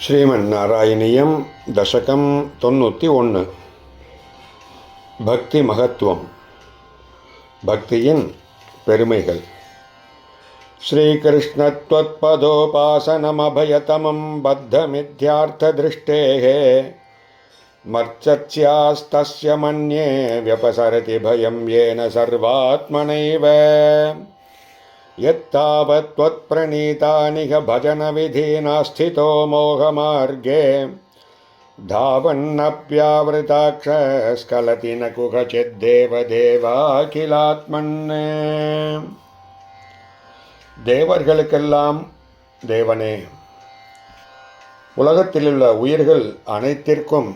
ஸ்ரீமன்னாராயணியம் தசகம் 91. பக்தி மகத்துவம். பக்தியின் பெருமைகள். ஸ்ரீகிருஷ்ணத்வத்பதோபாசனமபயதமம் பத்தமித்யார்த்ததிருஷ்டேः மர்ச்சத்யாஸ்தஸ்ய மன்யே व्यपसरति भयं येन सर्वात्मनैव यत्तावत् त्वत्प्रणीतानिह भजनविधिना स्थितो मोहमार्गे धावन्नप्यावृताक्षस्खलति न कुहचिद्देवदेवाखिलात्मन्. தேவர்களுக்கெல்லாம் தேவனே, உலகத்திலுள்ள உயிர்கள் அனைத்திற்கும்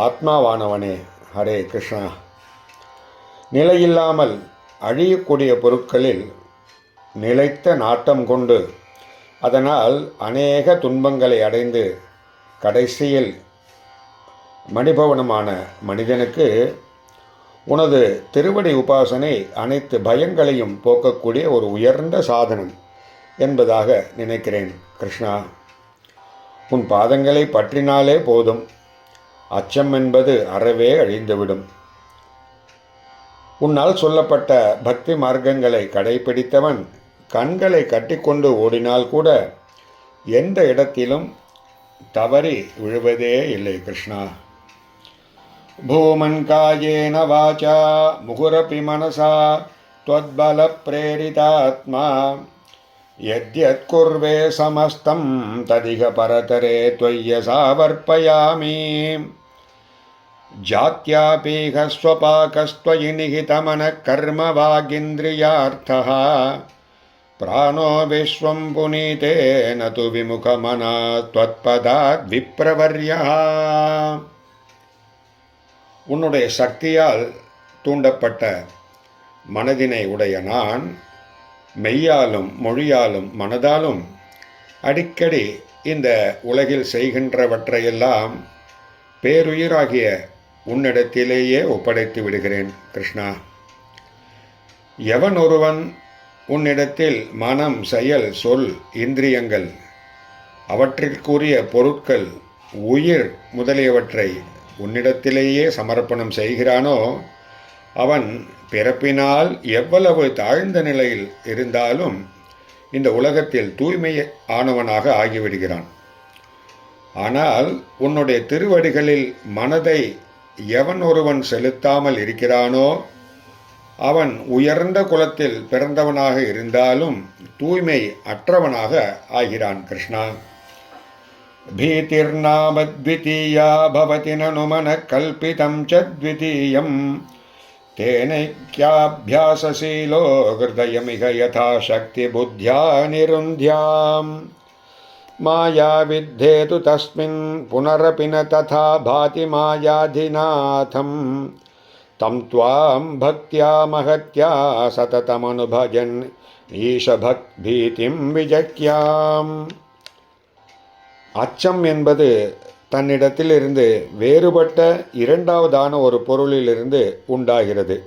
ஆத்மாவானவனே, ஹரே கிருஷ்ணா. நிலையில்லாமல் அழியக்கூடிய பொருட்களில் நிலைத்த நாட்டம் கொண்டு அதனால் அநேக துன்பங்களை அடைந்து கடைசியில் மணிபவனமான மனிதனுக்கு உனது திருவடி உபாசனை அனைத்து பயங்களையும் போக்கக்கூடிய ஒரு உயர்ந்த சாதனம் என்பதாக நினைக்கிறேன். கிருஷ்ணா, உன் பாதங்களை பற்றினாலே போதும், அச்சம் என்பது அறவே அழிந்துவிடும். உன்னால் சொல்லப்பட்ட பக்தி மார்க்கங்களை கடைபிடித்தவன் கண்களை கட்டிக்கொண்டு ஓடினால் கூட எந்த இடத்திலும் தவறி விழுவதே இல்லை. கிருஷ்ணா, பூமன் காயேன வாசா முகுரபி மனசா த்வத்பல பிரேரிதாத்மா யத்யத் குர்வே சமஸ்தம் ததிக பரதரே த்வய்ய சாவர்ப்பயாமி. ஜாத்யாபீக ஸ்வபாகஸ்த்வயி நிஹிதமனः கர்ம வாகிந்திரியார்த்தः பிராணோ விஸ்வம் புனீதேன து விமுகமனா த்வத்பதாத் விப்ரவர்யः. உன்னுடைய சக்தியால் தூண்டப்பட்ட மனதினை உடைய நான் மெய்யாலும் மொழியாலும் மனதாலும் அடிக்கடி இந்த உலகில் செய்கின்றவற்றையெல்லாம் பேருயிராகிய உன்னிடத்திலேயே ஒப்படைத்து விடுகிறேன். கிருஷ்ணா, எவன் ஒருவன் உன்னிடத்தில் மனம், செயல், சொல், இந்திரியங்கள், அவற்றிற்குரிய பொருட்கள், உயிர் முதலியவற்றை உன்னிடத்திலேயே சமர்ப்பணம் செய்கிறானோ அவன் பிறப்பினால் எவ்வளவு தாழ்ந்த நிலையில் இருந்தாலும் இந்த உலகத்தில் தூய்மை ஆனவனாக ஆகிவிடுகிறான். ஆனால் உன்னுடைய திருவடிகளில் மனதை எவன் ஒருவன் செலுத்தாமல் இருக்கிறானோ அவன் உயர்ந்த குலத்தில் பிறந்தவனாக இருந்தாலும் தூய்மை அற்றவனாக ஆகிறான். கிருஷ்ணா, பீதிர்நாமத்விதீயா பவதி நனு மனः கல்பிதம் ச த்விதீயம் தேனைக்யாப்யாசசீலோ ஹிருதயமிக யதா சக்தி புத்யா நிருந்த்யாம். மாயா வித்தேது தஸ்மின் புனரபி ந ததா பாதி மாயாதிநாதம் தம் த்வாம் பக்த்யா மகத்யா சததமனுபஜன் ஈஷபக்தீதிம் விஜக்யாம். அச்சம் என்பது தன்னிடத்திலிருந்து வேறுபட்ட இரண்டாவதான ஒரு பொருளிலிருந்து உண்டாகிறது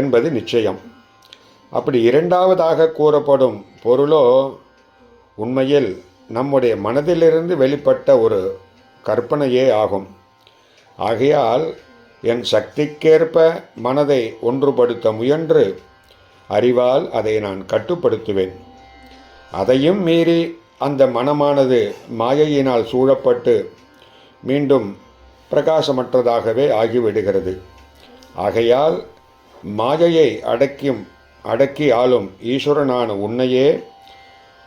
என்பது நிச்சயம். அப்படி இரண்டாவதாக கூறப்படும் பொருளோ உண்மையில் நம்முடைய மனதிலிருந்து வெளிப்பட்ட ஒரு கற்பனையே ஆகும். ஆகையால் என் சக்திக்கேற்ப மனதை ஒன்றுபடுத்த முயன்று அறிவால் அதை நான் கட்டுப்படுத்துவேன். அதையும் மீறி அந்த மனமானது மாயையினால் சூழப்பட்டு மீண்டும் பிரகாசமற்றதாகவே ஆகிவிடுகிறது. ஆகையால் மாயையை அடக்கி ஆளும் ஈஸ்வரனான உன்னையே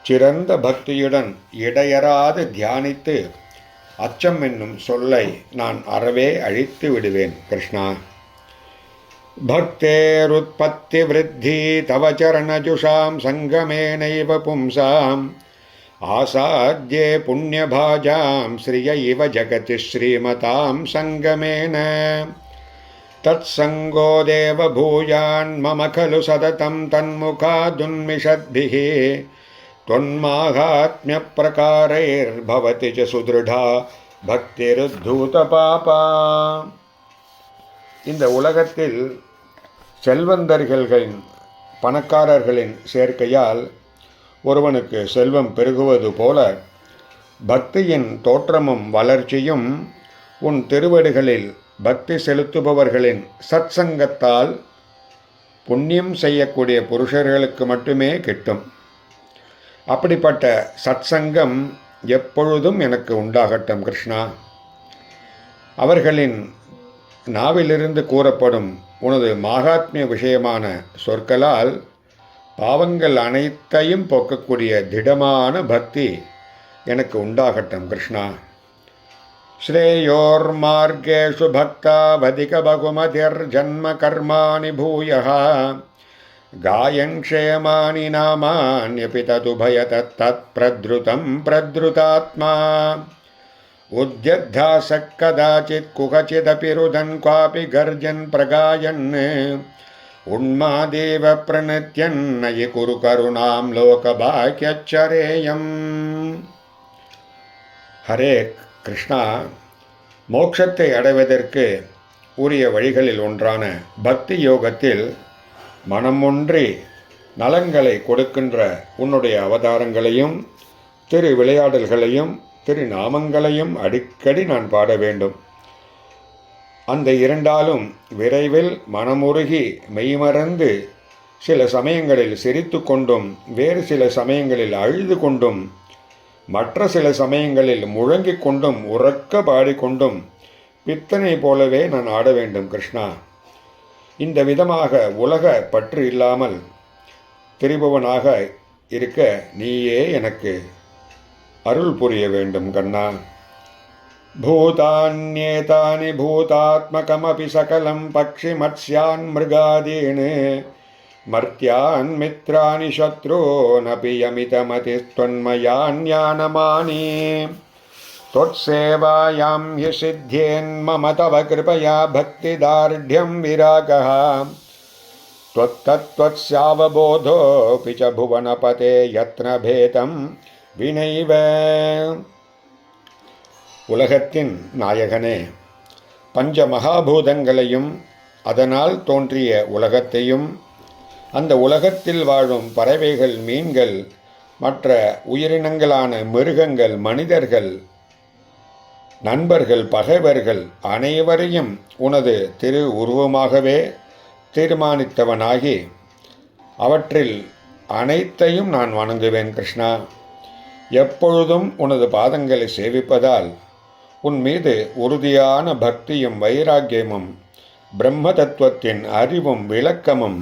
சிறந்த பக்தியுடன் இடையறாது தியானித்து அச்சம் என்னும் சொல்லை நான் அறவே அழித்து விடுவேன். கிருஷ்ணா, பக்தேருத்பத்தி விருத்தி தவ சரணஜுஷாம் சங்கமேனைவ பும்சாம் ஆசாத்யே புண்ணியபாஜாம் ஸ்ரிய இவ ஜகதி ஸ்ரீமதாம் சங்கமேன தத் சங்கோ தேவ பூயான் மம கலு சததம் தன்முகாதுன்மிஷத்பிஹி தொன்மாகாத்மிய பிரகாரைர்பவதி ச சுத்ருடா பக்திருத்தூத பாபா. இந்த உலகத்தில் செல்வந்தர்களின் பணக்காரர்களின் சேர்க்கையால் ஒருவனுக்கு செல்வம் பெருகுவது போல பக்தியின் தோற்றமும் வளர்ச்சியும் உன் திருவடிகளில் பக்தி செலுத்துபவர்களின் சத்சங்கத்தால் புண்ணியம் செய்யக்கூடிய புருஷர்களுக்கு மட்டுமே கிட்டும். அப்படிப்பட்ட சத்சங்கம் எப்பொழுதும் எனக்கு உண்டாகட்டும் கிருஷ்ணா. அவர்களின் நாவிலிருந்து கூறப்படும் உனது மகாத்மிய விஷயமான சொற்களால் பாவங்கள் அனைத்தையும் போக்கக்கூடிய திடமான பக்தி எனக்கு உண்டாகட்டும் கிருஷ்ணா. ஸ்ரேயோர் மார்கேஷு பக்தாவதிக பகுமதிர் ஜன்ம கர்மாணி பூயः காயன் க்ஷேமானி நாமான்யபி ததுபயதத் தத் பிரத்ருதம் பிரத்ருதாத்மா உத்யத்தாசக் கதாசித் குகசிதபி ருதன் க்வாபி கர்ஜன் பிரகாயன் உன்மாதேவ பிரணித்யன் நயி குரு கருணாம் லோகபாக்யச்சரேயம். ஹரே கிருஷ்ணா, மோட்சத்தை அடைவதற்கு உரிய வழிகளில் ஒன்றான பக்தி யோகத்தில் மனம் ஒன்றி நலன்களை கொடுக்கின்ற உன்னுடைய அவதாரங்களையும் திரு விளையாடல்களையும் திருநாமங்களையும் அடிக்கடி நான் பாட வேண்டும். அந்த இரண்டாலும் விரைவில் மனமுருகி மெய்மறந்து சில சமயங்களில் சிரித்து கொண்டும் வேறு சில சமயங்களில் அழுது கொண்டும் மற்ற சில சமயங்களில் முழங்கிக் கொண்டும் உறக்க பாடிக்கொண்டும் பித்தனை போலவே நான் ஆட வேண்டும் கிருஷ்ணா. இந்த விதமாக உலக பற்று இல்லாமல் திரிபவனாக இருக்க நீயே எனக்கு அருள் புரிய வேண்டும் கண்ணா. பூதான்யேதானி பூதாத்மகமபி சகலம் பக்ஷி மத்ஸ்யான் மிருகாதீன் மர்த்யான் மித்ராணி சத்ரூனபி யமிதமதிஸ்த்வன்மயான்யானமானி त्वत्सेवायां हि सिद्ध्येन्मम तव कृपया भक्तिदार्ढ्यं विरागः त्वत्तत्त्वस्यावबोधोऽपि च भुवनपते यत्न भेदं विनैव. உலகத்தின் நாயகனே, பஞ்ச மகாபூதங்களையும் அதனால் தோன்றிய உலகத்தையும் அந்த உலகத்தில் வாழும் பறவைகள், மீன்கள், மற்ற உயிரினங்களான மிருகங்கள், மனிதர்கள், நண்பர்கள், பகைவர்கள் அனைவரையும் உனது திரு உருவமாகவே தீர்மானித்தவனாகி அவற்றில் அனைத்தையும் நான் வணங்குவேன் கிருஷ்ணா. எப்பொழுதும் உனது பாதங்களை சேவிப்பதால் உன் மீது உறுதியான பக்தியும் வைராக்கியமும் பிரம்ம தத்துவத்தின் அறிவும் விளக்கமும்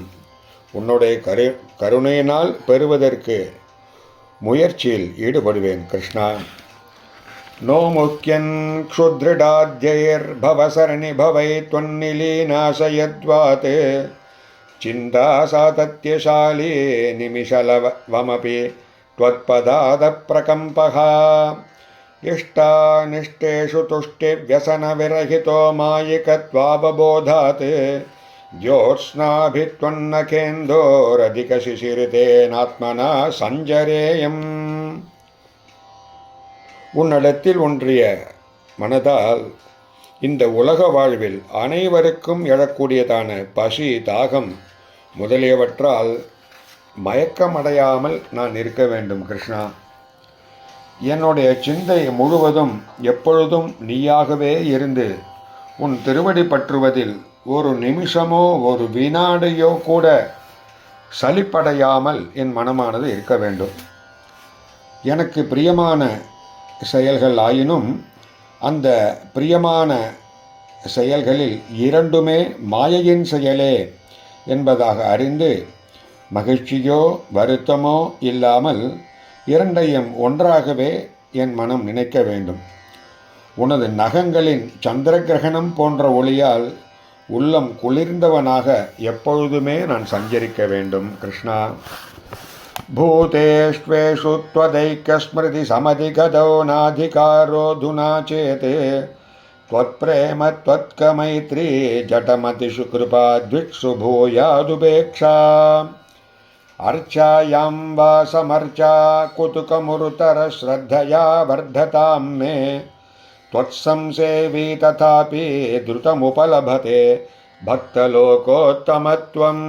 உன்னுடைய கருணையினால் பெறுவதற்கு முயற்சியில் ஈடுபடுவேன் கிருஷ்ணா. நோ முக்கியன் க்ஷுத்ரிடாத்யைர்பவசரணி பவை त्वन्निलीनाशयद्वात् चिन्ता सातत्यशाली निमिषलवमपि त्वत्पदादप्रकम्पः इष्टानिष्टेषु तुष्टिव्यसनविरहितो मायिकत्वावबोधात् ज्योत्स्नाभित्वन्नखेन्दोरधिकशिशिरितेनात्मना सञ्जरेयम्. உன்னிடத்தில் ஒன்றிய மனதால் இந்த உலக வாழ்வில் அனைவருக்கும் எழக்கூடியதான பசி, தாகம் முதலியவற்றால் மயக்கமடையாமல் நான் இருக்க வேண்டும் கிருஷ்ணா. என்னுடைய சிந்தை முழுவதும் எப்பொழுதும் நீயாகவே இருந்து உன் திருவடி பற்றுவதில் ஒரு நிமிஷமோ ஒரு வினாடியோ கூட சலிப்படையாமல் என் மனமானது இருக்க வேண்டும். எனக்கு பிரியமான செயல்கள் ஆயினும் அந்த பிரியமான செயல்களில் இரண்டுமே மாயையின் செயலே என்பதாக அறிந்து மகிழ்ச்சியோ வருத்தமோ இல்லாமல் இரண்டையும் ஒன்றாகவே என் மனம் நினைக்க வேண்டும். உனது நகங்களின் சந்திர கிரகணம் போன்ற ஒளியால் உள்ளம் குளிர்ந்தவனாக எப்பொழுதுமே நான் சஞ்சரிக்க வேண்டும் கிருஷ்ணா. பூதேஷ்வேஷு த்வதைக்யஸ்மிருதி சமதிகதோ நாதிகாரோதுனா சேத் त्वत्प्रेम त्वत्कमैत्री जटमतिषु कृपा द्विक्षु भूयादुपेक्षा अर्चायां वा समर्चा कुतुकमुरुतरश्रद्धया वर्धतां मे त्वत्संसेवी तथापि द्रुतमुपलभते பக்தலோகோத்தமத்துவம்.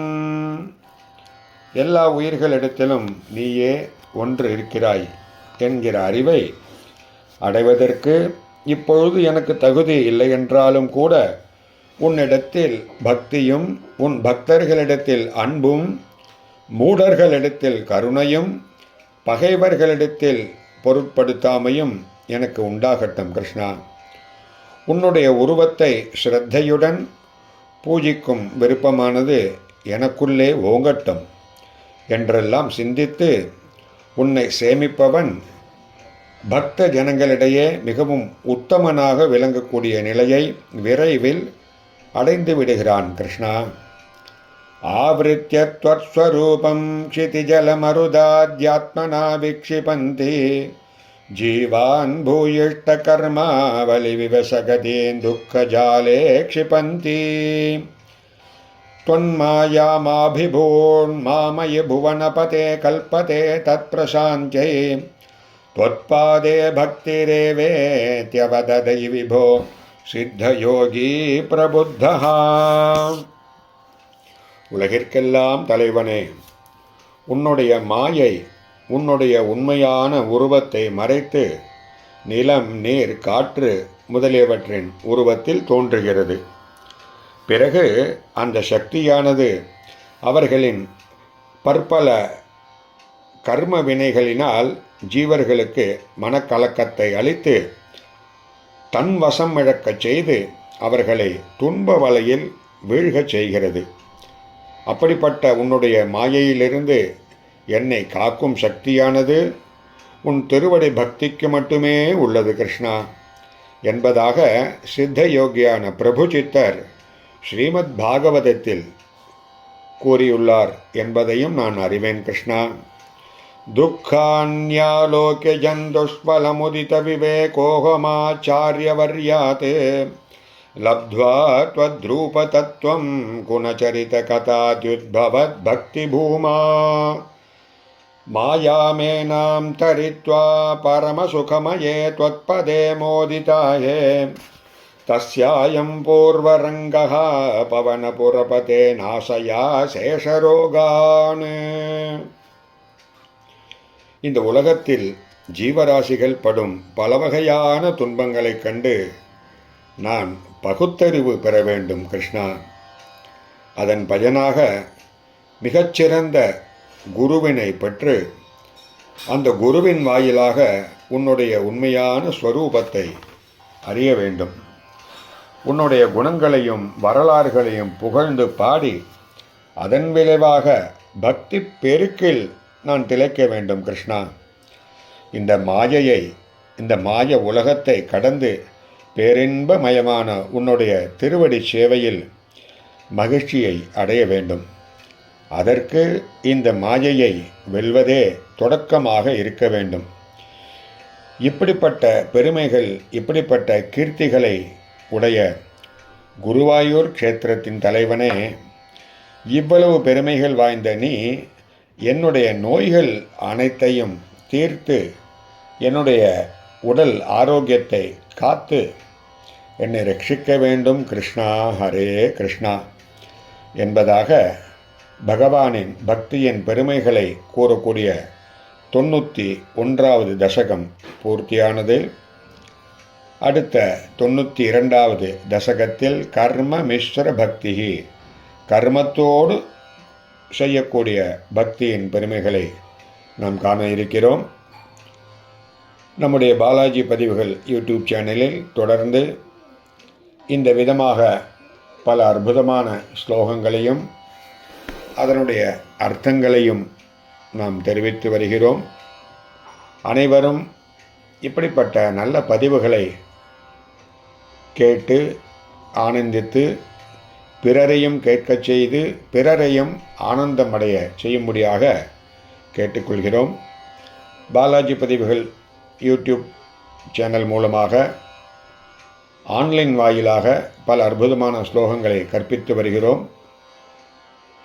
எல்லா உயிர்களிடத்திலும் நீயே ஒன்று இருக்கிறாய் என்கிற அறிவை அடைவதற்கு இப்பொழுது எனக்கு தகுதி இல்லை என்றாலும் கூட உன்னிடத்தில் பக்தியும் உன் பக்தர்களிடத்தில் அன்பும் மூடர்களிடத்தில் கருணையும் பகைவர்களிடத்தில் பொருட்படுத்தாமையும் எனக்கு உண்டாகட்டும் கிருஷ்ணா. உன்னுடைய உருவத்தை ஸ்ரத்தையுடன் பூஜிக்கும் விருப்பமானது எனக்குள்ளே ஓங்கட்டும் என்றெல்லாம் சிந்தித்து உன்னை சேமிப்பவன் பக்த ஜனங்களிடையே மிகவும் உத்தமனாக விளங்கக்கூடிய நிலையை விரைவில் அடைந்து விடுகிறான் கிருஷ்ணா. ஆவ்ருத்ய த்வத்ஸ்வரூபம் க்ஷிதிஜலமருதாத்யாத்மனா விக்ஷிபந்தி ஜீவான் பூயிஷ்ட கர்மாவலி விவசகதீன் துக்கஜாலே க்ஷிபந்தி त्वन्मायामाभिभून्मामयि भुवनपते कल्पते तत्प्रशान्त्यै त्वत्पादे भक्तिरेवेत्यवददै विभो सिद्धयोगी प्रबुद्धः. உலகிற்கெல்லாம் தலைவனே, உன்னுடைய மாயை உன்னுடைய உண்மையான உருவத்தை மறைத்து நிலம், நீர், காற்று முதலியவற்றின் உருவத்தில் தோன்றுகிறது. பிறகு அந்த சக்தியானது அவர்களின் பற்பல கர்ம வினைகளினால் ஜீவர்களுக்கு மனக்கலக்கத்தை அளித்து தன் வசம் இழக்கச் செய்து அவர்களை துன்ப வலையில் வீழ்கச் செய்கிறது. அப்படிப்பட்ட உன்னுடைய மாயையிலிருந்து என்னை காக்கும் சக்தியானது உன் திருவடி பக்திக்கு மட்டுமே உள்ளது கிருஷ்ணா என்பதாக சித்த யோகியான பிரபு சித்தர் ஸ்ரீமத் பாகவதத்தில் கூறியுள்ளார் என்பதையும் நான் அறிவேன் கிருஷ்ணா. துக்கான்யாலோக்ய ஜந்துஷ்பலமுதித விவேகோகமாச்சாரியவர்யாத் லப்த்வா த்வத்ரூப தத்துவம் குணச்சரித கதாத்யுத்பவத் பக்தி பூமா மாயாமேனாம் தரித்வா பரமசுகமயே த்வத்பதே மோதிதாயே தஸ்யாயம் பூர்வரங்கः பவனபுரபதே நாசயா சேஷரோகான். இந்த உலகத்தில் ஜீவராசிகள் படும் பல வகையான துன்பங்களைக் கண்டு நான் பகுத்தறிவு பெற வேண்டும் கிருஷ்ணா. அதன் பயனாக மிகச்சிறந்த குருவினை பெற்று அந்த குருவின் வாயிலாக உன்னுடைய உண்மையான ஸ்வரூபத்தை அறிய வேண்டும். உன்னுடைய குணங்களையும் வரலாறுகளையும் புகழ்ந்து பாடி அதன் விளைவாக பக்தி பெருக்கில் நான் திளைக்க வேண்டும் கிருஷ்ணா. இந்த மாய உலகத்தை கடந்து பேரின்பமயமான உன்னுடைய திருவடி சேவையில் மகிழ்ச்சியை அடைய வேண்டும். அதற்கு இந்த மாயையை வெல்வதே தொடக்கமாக இருக்க வேண்டும். இப்படிப்பட்ட பெருமைகள், இப்படிப்பட்ட கீர்த்திகளை உடைய குருவாயூர் க்ஷேத்திரத்தின் தலைவனே, இவ்வளவு பெருமைகள் வாய்ந்த நீ என்னுடைய நோய்கள் அனைத்தையும் தீர்த்து என்னுடைய உடல் ஆரோக்கியத்தை காத்து என்னை ரட்சிக்க வேண்டும் கிருஷ்ணா, ஹரே கிருஷ்ணா என்பதாக பகவானின் பக்தியின் பெருமைகளை கூறக்கூடிய 91வது தசகம் பூர்த்தியானது. அடுத்த 92வது தசகத்தில் கர்ம மிஸ்ர பக்தி, கர்மத்தோடு செய்யக்கூடிய பக்தியின் பெருமைகளை நாம் காண இருக்கிறோம். நம்முடைய பாலாஜி பதிவுகள் யூடியூப் சேனலில் தொடர்ந்து இந்த விதமாக பல அற்புதமான ஸ்லோகங்களையும் அதனுடைய அர்த்தங்களையும் நாம் தெரிவித்து வருகிறோம். அனைவரும் இப்படிப்பட்ட நல்ல பதிவுகளை கேட்டு ஆனந்தித்து பிறரையும் கேட்கச் செய்து பிறரையும் ஆனந்தமடைய செய்யும்படியாக கேட்டுக்கொள்கிறோம். பாலாஜி பதிவுகள் யூடியூப் சேனல் மூலமாக ஆன்லைன் வாயிலாக பல அற்புதமான ஸ்லோகங்களை கற்பித்து வருகிறோம்.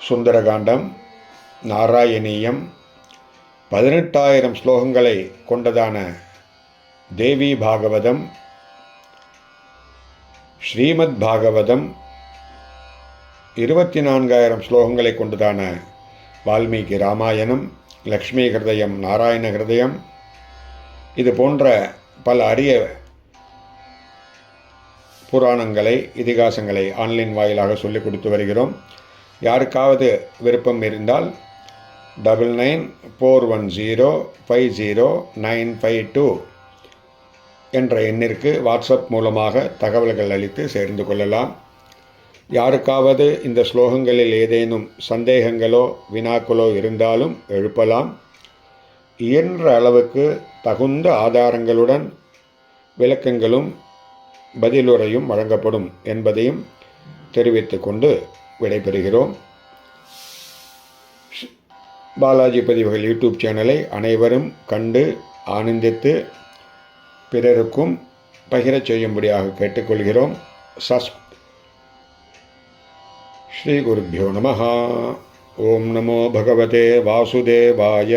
சுந்தரகாண்டம், நாராயணீயம், 18,000 ஸ்லோகங்களை கொண்டதான தேவி பாகவதம், ஸ்ரீமத் பாகவதம், 24,000 ஸ்லோகங்களை கொண்டதான வால்மீகி ராமாயணம், லக்ஷ்மி ஹிருதயம், நாராயண ஹிருதயம், இது போன்ற பல அரிய புராணங்களை, இதிகாசங்களை ஆன்லைன் வாயிலாக சொல்லிக் கொடுத்து வருகிறோம். யாருக்காவது விருப்பம் இருந்தால் 9941050952 என்ற எண்ணிற்கு வாட்ஸ்அப் மூலமாக தகவல்கள் அளித்து சேர்ந்து கொள்ளலாம். யாருக்காவது இந்த ஸ்லோகங்களில் ஏதேனும் சந்தேகங்களோ வினாக்களோ இருந்தாலும் எழுப்பலாம். இயன்ற அளவுக்கு தகுந்த ஆதாரங்களுடன் விளக்கங்களும் பதிலுரையும் வழங்கப்படும் என்பதையும் தெரிவித்துக் கொண்டு விடைபெறுகிறோம். பாலாஜி பதிவுகள் யூடியூப் சேனலை அனைவரும் கண்டு ஆனந்தித்து பிறருக்கும் பகிரச் செய்யும்படியாக கேட்டுக்கொள்கிறோம். ஸ்ரீ குருभ्यो நமः. ஓம் நமோ பகவதே வாசுதேவாய.